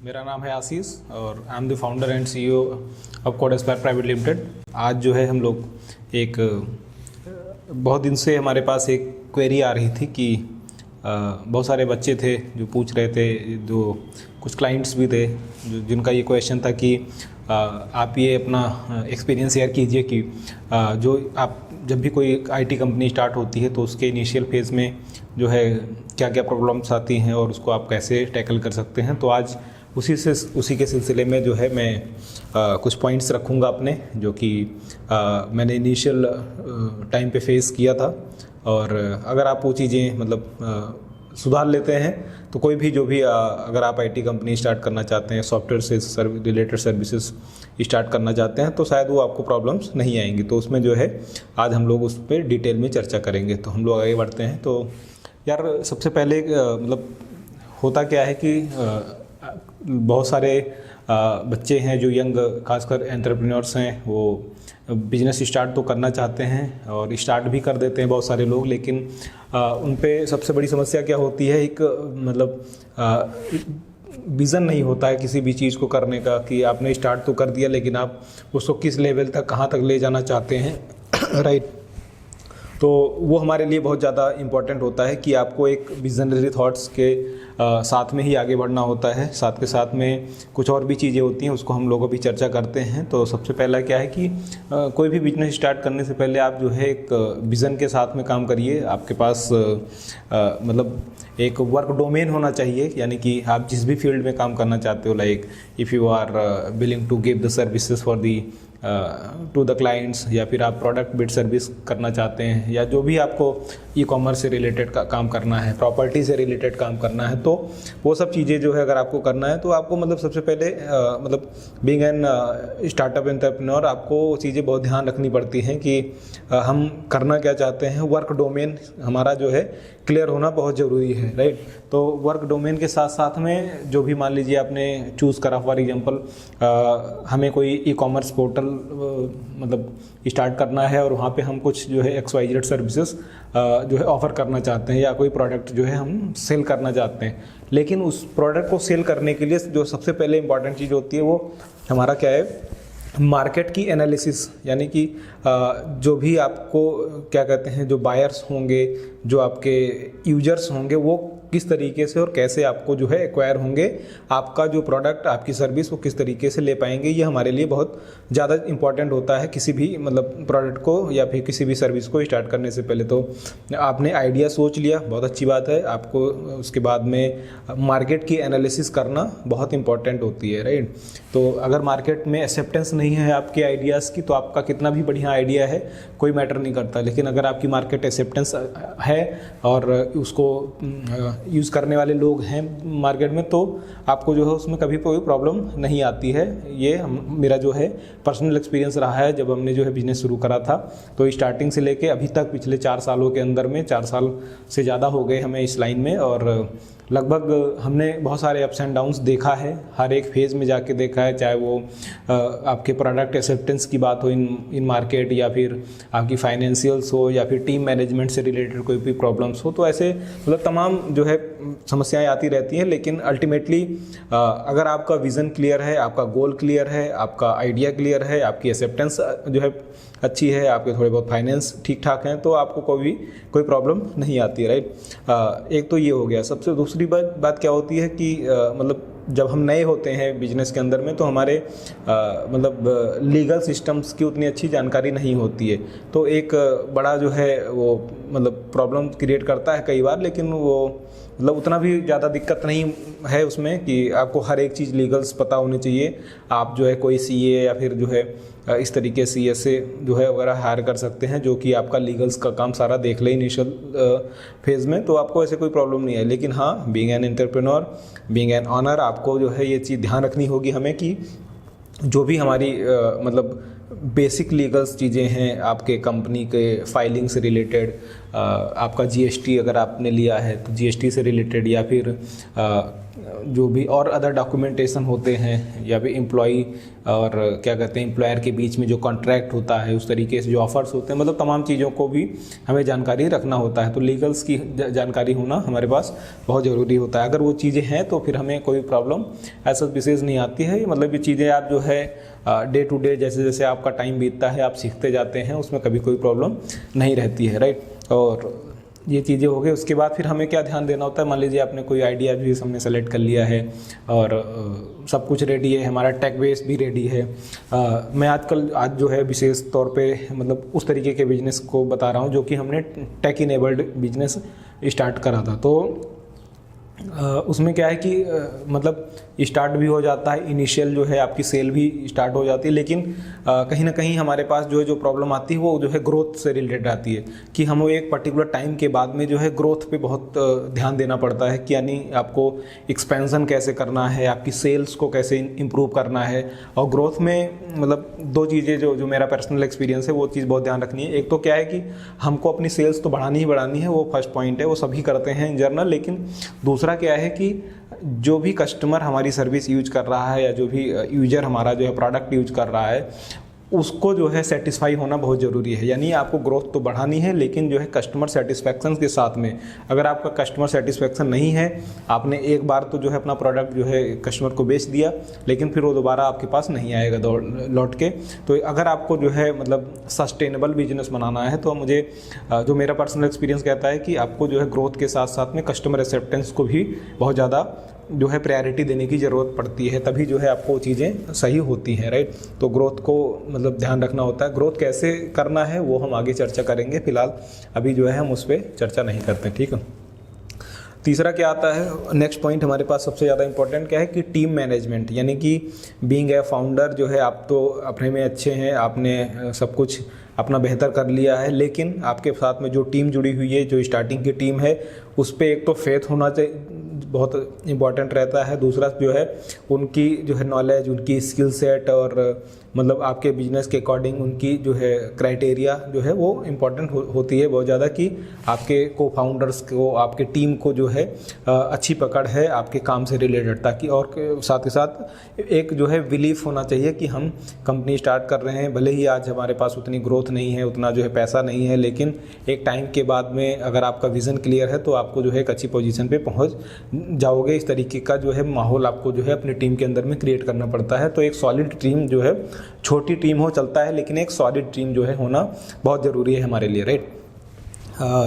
मेरा नाम है आशीष और I am the founder and CEO of code Aspire private limited. आज जो है हम लोग एक बहुत दिन से हमारे पास एक क्वेरी आ रही थी कि बहुत सारे बच्चे थे जो पूछ रहे थे, जो कुछ क्लाइंट्स भी थे जिनका ये क्वेश्चन था कि आप ये अपना एक्सपीरियंस शेयर कीजिए कि जो आप जब भी कोई आईटी कंपनी स्टार्ट होती है तो उसके इनिशियल फेज़ में जो है क्या क्या प्रॉब्लम्स आती हैं और उसको आप कैसे टैकल कर सकते हैं। तो आज उसी के सिलसिले में जो है मैं कुछ पॉइंट्स रखूँगा अपने, जो कि मैंने इनिशियल टाइम पे फेस किया था। और अगर आप वो चीज़ें मतलब सुधार लेते हैं तो कोई भी जो भी अगर आप आईटी कंपनी स्टार्ट करना चाहते हैं, सॉफ्टवेयर से रिलेटेड सर्विसेज स्टार्ट करना चाहते हैं, तो शायद वो आपको प्रॉब्लम्स नहीं आएंगी। तो उसमें जो है आज हम लोग उस पर डिटेल में चर्चा करेंगे। तो हम लोग आगे बढ़ते हैं। तो यार सबसे पहले मतलब होता क्या है कि बहुत सारे बच्चे हैं जो यंग खासकर एंटरप्रेन्योर्स हैं, वो बिजनेस स्टार्ट तो करना चाहते हैं और स्टार्ट भी कर देते हैं बहुत सारे लोग, लेकिन उन पे सबसे बड़ी समस्या क्या होती है, एक मतलब विज़न नहीं होता है किसी भी चीज़ को करने का कि आपने स्टार्ट तो कर दिया लेकिन आप उसको किस लेवल तक, कहाँ तक ले जाना चाहते हैं राइट। तो वो हमारे लिए बहुत ज़्यादा इम्पॉर्टेंट होता है कि आपको एक विजनरी थॉट्स के साथ में ही आगे बढ़ना होता है। साथ के साथ में कुछ और भी चीज़ें होती हैं, उसको हम लोग अभी चर्चा करते हैं। तो सबसे पहला क्या है कि कोई भी बिजनेस स्टार्ट करने से पहले आप जो है एक विज़न के साथ में काम करिए। आपके पास मतलब एक वर्क डोमेन होना चाहिए, यानी कि आप जिस भी फील्ड में काम करना चाहते हो, like if you are willing to give the services for the to the clients, या फिर आप प्रोडक्ट बिट सर्विस करना चाहते हैं, या जो भी आपको ई कॉमर्स से रिलेटेड काम करना है, प्रॉपर्टी से रिलेटेड काम करना है, तो वो सब चीज़ें जो है अगर आपको करना है तो आपको मतलब सबसे पहले मतलब बीइंग एन स्टार्टअप एंटरप्रेन्योर आपको चीज़ें बहुत ध्यान रखनी पड़ती हैं कि हम करना क्या चाहते हैं। वर्क डोमेन हमारा जो है क्लियर होना बहुत ज़रूरी है राइट। तो वर्क डोमेन के साथ साथ में जो भी मान लीजिए आपने चूज़ करा, फॉर एग्जांपल हमें कोई ई कॉमर्स पोर्टल मतलब स्टार्ट करना है और वहाँ पे हम कुछ जो है XYZ सर्विसेज जो है ऑफ़र करना चाहते हैं, या कोई प्रोडक्ट जो है हम सेल करना चाहते हैं। लेकिन उस प्रोडक्ट को सेल करने के लिए जो सबसे पहले इंपॉर्टेंट चीज़ होती है वो हमारा क्या है, मार्केट की एनालिसिस। यानी कि जो भी आपको क्या कहते हैं, जो बायर्स होंगे, जो आपके यूजर्स होंगे, वो किस तरीके से और कैसे आपको जो है एक्वायर होंगे, आपका जो प्रोडक्ट, आपकी सर्विस वो किस तरीके से ले पाएंगे, ये हमारे लिए बहुत ज़्यादा इंपॉर्टेंट होता है किसी भी मतलब प्रोडक्ट को या फिर किसी भी सर्विस को स्टार्ट करने से पहले। तो आपने आइडिया सोच लिया, बहुत अच्छी बात है। आपको उसके बाद में मार्केट की एनालिसिस करना बहुत इंपॉर्टेंट होती है राइट। तो अगर मार्केट में एक्सेप्टेंस नहीं है आपके आइडियाज़ की, तो आपका कितना भी बढ़िया आइडिया है कोई मैटर नहीं करता। लेकिन अगर आपकी मार्केट एक्सेप्टेंस है और उसको यूज़ करने वाले लोग हैं मार्केट में, तो आपको जो है उसमें कभी कोई प्रॉब्लम नहीं आती है। ये मेरा जो है पर्सनल एक्सपीरियंस रहा है। जब हमने जो है बिज़नेस शुरू करा था तो स्टार्टिंग से लेके अभी तक पिछले 4 सालों के अंदर में 4 साल से ज़्यादा हो गए हमें इस लाइन में, और लगभग हमने बहुत सारे अप्स एंड डाउन्स देखा है, हर एक फेज़ में जाके देखा है, चाहे वो आपके प्रोडक्ट एक्सेप्टेंस की बात हो इन मार्केट, या फिर आपकी फाइनेंशियल्स हो, या फिर टीम मैनेजमेंट से रिलेटेड कोई भी प्रॉब्लम्स हो। तो ऐसे मतलब तमाम जो है समस्याएं आती रहती हैं। लेकिन अल्टीमेटली अगर आपका विज़न क्लियर है, आपका गोल क्लियर है, आपका आइडिया क्लियर है, आपकी एक्सेप्टेंस जो है अच्छी है, आपके थोड़े बहुत फाइनेंस ठीक ठाक हैं, तो आपको कोई प्रॉब्लम नहीं आती है राइट। एक तो ये हो गया। सबसे दूसरी बात क्या होती है कि मतलब जब हम नए होते हैं बिजनेस के अंदर में, तो हमारे मतलब लीगल सिस्टम्स की उतनी अच्छी जानकारी नहीं होती है। तो एक बड़ा जो है वो मतलब प्रॉब्लम क्रिएट करता है कई बार, लेकिन वो मतलब उतना भी ज़्यादा दिक्कत नहीं है उसमें कि आपको हर एक चीज़ लीगल्स पता होनी चाहिए। आप जो है कोई CA या फिर जो है इस तरीके से CSA जो है वगैरह हायर कर सकते हैं, जो कि आपका लीगल्स का काम सारा देख ले इनिशियल फेज़ में, तो आपको ऐसे कोई प्रॉब्लम नहीं है। लेकिन हाँ, being an entrepreneur, being an owner, आपको जो है ये चीज़ ध्यान रखनी होगी हमें कि जो भी हमारी मतलब बेसिक लीगल्स चीज़ें हैं, आपके कंपनी के फाइलिंग से रिलेटेड, आपका जीएसटी अगर आपने लिया है तो जीएसटी से रिलेटेड, या फिर जो भी और अदर डॉक्यूमेंटेशन होते हैं, या फिर एम्प्लॉई और क्या कहते हैं एम्प्लॉयर के बीच में जो कॉन्ट्रैक्ट होता है, उस तरीके से जो ऑफर्स होते हैं, मतलब तमाम चीज़ों को भी हमें जानकारी रखना होता है। तो लीगल्स की जानकारी होना हमारे पास बहुत ज़रूरी होता है। अगर वो चीज़ें हैं तो फिर हमें कोई प्रॉब्लम ऐसा विशेष नहीं आती है। मतलब ये चीज़ें आप जो है डे टू डे जैसे जैसे आपका टाइम बीतता है आप सीखते जाते हैं, उसमें कभी कोई प्रॉब्लम नहीं रहती है, राइट। और ये चीज़ें हो गई। उसके बाद फिर हमें क्या ध्यान देना होता है, मान लीजिए आपने कोई आइडिया भी हमने सेलेक्ट कर लिया है और सब कुछ रेडी है, हमारा टेक बेस भी रेडी है। मैं आज जो है विशेष तौर पे मतलब उस तरीके के बिजनेस को बता रहा हूँ जो कि हमने टेक इनेबल्ड बिजनेस स्टार्ट करा था। तो उसमें क्या है कि मतलब स्टार्ट भी हो जाता है, इनिशियल जो है आपकी सेल भी स्टार्ट हो जाती है, लेकिन कहीं ना कहीं हमारे पास जो प्रॉब्लम आती है वो जो है ग्रोथ से रिलेटेड आती है कि हम एक पर्टिकुलर टाइम के बाद में जो है ग्रोथ पे बहुत ध्यान देना पड़ता है कि यानी आपको एक्सपेंशन कैसे करना है, आपकी सेल्स को कैसे इम्प्रूव करना है। और ग्रोथ में मतलब दो चीज़ें जो मेरा पर्सनल एक्सपीरियंस है वो चीज़ बहुत ध्यान रखनी है। एक तो क्या है कि हमको अपनी सेल्स तो बढ़ानी ही बढ़ानी है, वो फर्स्ट पॉइंट है, वो सभी करते हैं इन जनरल। लेकिन दूसरा क्या है कि जो भी कस्टमर हमारी सर्विस यूज कर रहा है या जो भी यूजर हमारा जो है प्रोडक्ट यूज कर रहा है उसको जो है सेटिस्फाई होना बहुत ज़रूरी है। यानी आपको ग्रोथ तो बढ़ानी है लेकिन जो है कस्टमर सेटिस्फैक्शन के साथ में। अगर आपका कस्टमर सेटिस्फैक्शन नहीं है, आपने एक बार तो जो है अपना प्रोडक्ट जो है कस्टमर को बेच दिया लेकिन फिर वो दोबारा आपके पास नहीं आएगा लौट के। तो अगर आपको जो है मतलब सस्टेनेबल बिजनेस बनाना है तो मुझे जो मेरा पर्सनल एक्सपीरियंस कहता है कि आपको जो है ग्रोथ के साथ साथ में कस्टमर एक्सेप्टेंस को भी बहुत ज़्यादा जो है प्रायोरिटी देने की ज़रूरत पड़ती है, तभी जो है आपको चीज़ें सही होती हैं, राइट। तो ग्रोथ को मतलब ध्यान रखना होता है। ग्रोथ कैसे करना है वो हम आगे चर्चा करेंगे, फिलहाल अभी जो है हम उस पर चर्चा नहीं करते, ठीक है। तीसरा क्या आता है, नेक्स्ट पॉइंट हमारे पास सबसे ज़्यादा इंपॉर्टेंट क्या है कि टीम मैनेजमेंट। यानी कि बीइंग ए फाउंडर जो है आप तो अपने में अच्छे हैं, आपने सब कुछ अपना बेहतर कर लिया है, लेकिन आपके साथ में जो टीम जुड़ी हुई है, जो स्टार्टिंग की टीम है, उस पर एक तो फेथ होना चाहिए, बहुत इम्पॉर्टेंट रहता है। दूसरा जो है उनकी जो है नॉलेज, उनकी स्किल सेट और मतलब आपके बिजनेस के अकॉर्डिंग उनकी जो है क्राइटेरिया जो है वो इम्पॉर्टेंट होती है बहुत ज़्यादा कि आपके को फाउंडर्स को, आपके टीम को जो है अच्छी पकड़ है आपके काम से रिलेटेड, ताकि और साथ ही साथ एक जो है बिलीफ होना चाहिए कि हम कंपनी स्टार्ट कर रहे हैं। भले ही आज हमारे पास उतनी ग्रोथ नहीं है, उतना जो है पैसा नहीं है, लेकिन एक टाइम के बाद में अगर आपका विज़न क्लियर है तो आपको जो है एक अच्छी पोजीशन पे पहुंच जाओगे। इस तरीके का जो है माहौल आपको जो है अपनी टीम के अंदर में क्रिएट करना पड़ता है। तो एक सॉलिड टीम जो है, छोटी टीम हो चलता है लेकिन एक सॉलिड टीम जो है होना बहुत ज़रूरी है हमारे लिए, राइट।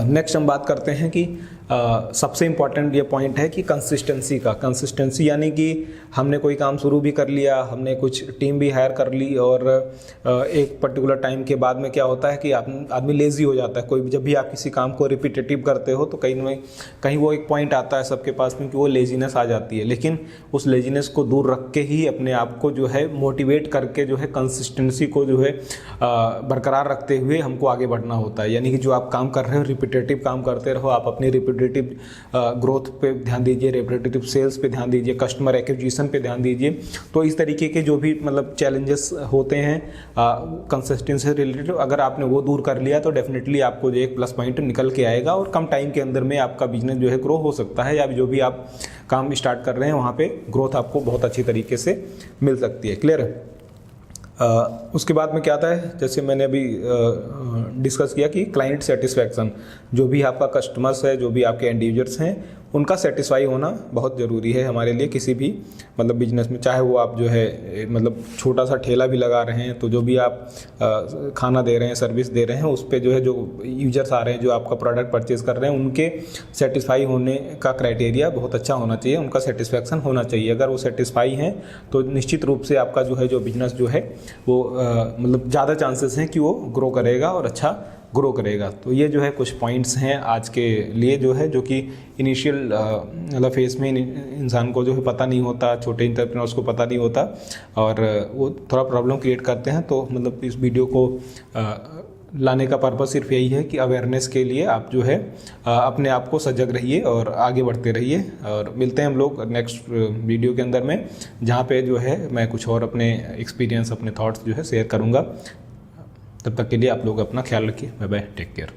नेक्स्ट हम बात करते हैं कि सबसे इम्पॉर्टेंट ये पॉइंट है कि कंसिस्टेंसी का। कंसिस्टेंसी यानी कि हमने कोई काम शुरू भी कर लिया, हमने कुछ टीम भी हायर कर ली और एक पर्टिकुलर टाइम के बाद में क्या होता है कि आदमी लेज़ी हो जाता है। कोई जब भी आप किसी काम को रिपीटेटिव करते हो तो कहीं वो एक पॉइंट आता है सबके पास में कि वो लेजीनेस आ जाती है, लेकिन उस लेजीनेस को दूर रख के ही अपने आप को जो है मोटिवेट करके जो है कंसिस्टेंसी को जो है बरकरार रखते हुए हमको आगे बढ़ना होता है। यानी कि जो आप काम कर रहे हो रिपीटेटिव काम करते रहो, आप अपनी रिपीटेटिव ग्रोथ पे ध्यान दीजिए, रिपीटेटिव सेल्स पे ध्यान दीजिए, कस्टमर एक्विजिशन पे ध्यान दीजिए। तो इस तरीके के जो भी मतलब चैलेंजेस होते हैं कंसिस्टेंसी से रिलेटेड, अगर आपने वो दूर कर लिया तो डेफिनेटली आपको जो एक प्लस पॉइंट निकल के आएगा और कम टाइम के अंदर में आपका बिजनेस जो है ग्रो हो सकता है, या जो भी आप काम स्टार्ट कर रहे हैं वहाँ पे ग्रोथ आपको बहुत अच्छी तरीके से मिल सकती है। क्लियर है। उसके बाद में क्या आता है, जैसे मैंने अभी डिस्कस किया कि क्लाइंट सेटिस्फैक्शन, जो भी आपका कस्टमर्स है, जो भी आपके एंड यूजर्स हैं, उनका सेटिस्फाई होना बहुत ज़रूरी है हमारे लिए किसी भी मतलब बिजनेस में। चाहे वो आप जो है मतलब छोटा सा ठेला भी लगा रहे हैं तो जो भी आप खाना दे रहे हैं, सर्विस दे रहे हैं, उस पर जो है जो यूजर्स आ रहे हैं, जो आपका प्रोडक्ट परचेज कर रहे हैं, उनके सेटिस्फाई होने का क्राइटेरिया बहुत अच्छा होना चाहिए, उनका सेटिस्फैक्शन होना चाहिए। अगर वो सेटिस्फाई हैं तो निश्चित रूप से आपका जो है जो बिजनेस जो है वो मतलब ज़्यादा चांसेस हैं कि वो ग्रो करेगा और अच्छा ग्रो करेगा। तो ये जो है कुछ पॉइंट्स हैं आज के लिए जो है, जो कि इनिशियल मतलब फेस में इंसान को जो है पता नहीं होता, छोटे इंटरप्रेन्योर्स को पता नहीं होता और वो थोड़ा प्रॉब्लम क्रिएट करते हैं। तो मतलब इस वीडियो को लाने का पर्पस सिर्फ यही है कि अवेयरनेस के लिए आप जो है अपने आप को सजग रहिए और आगे बढ़ते रहिए। और मिलते हैं हम लोग नेक्स्ट वीडियो के अंदर में, जहाँ पे जो है मैं कुछ और अपने एक्सपीरियंस, अपने थॉट्स जो है शेयर करूँगा। तब तक के लिए आप लोग अपना ख्याल रखिए। Bye bye, take care.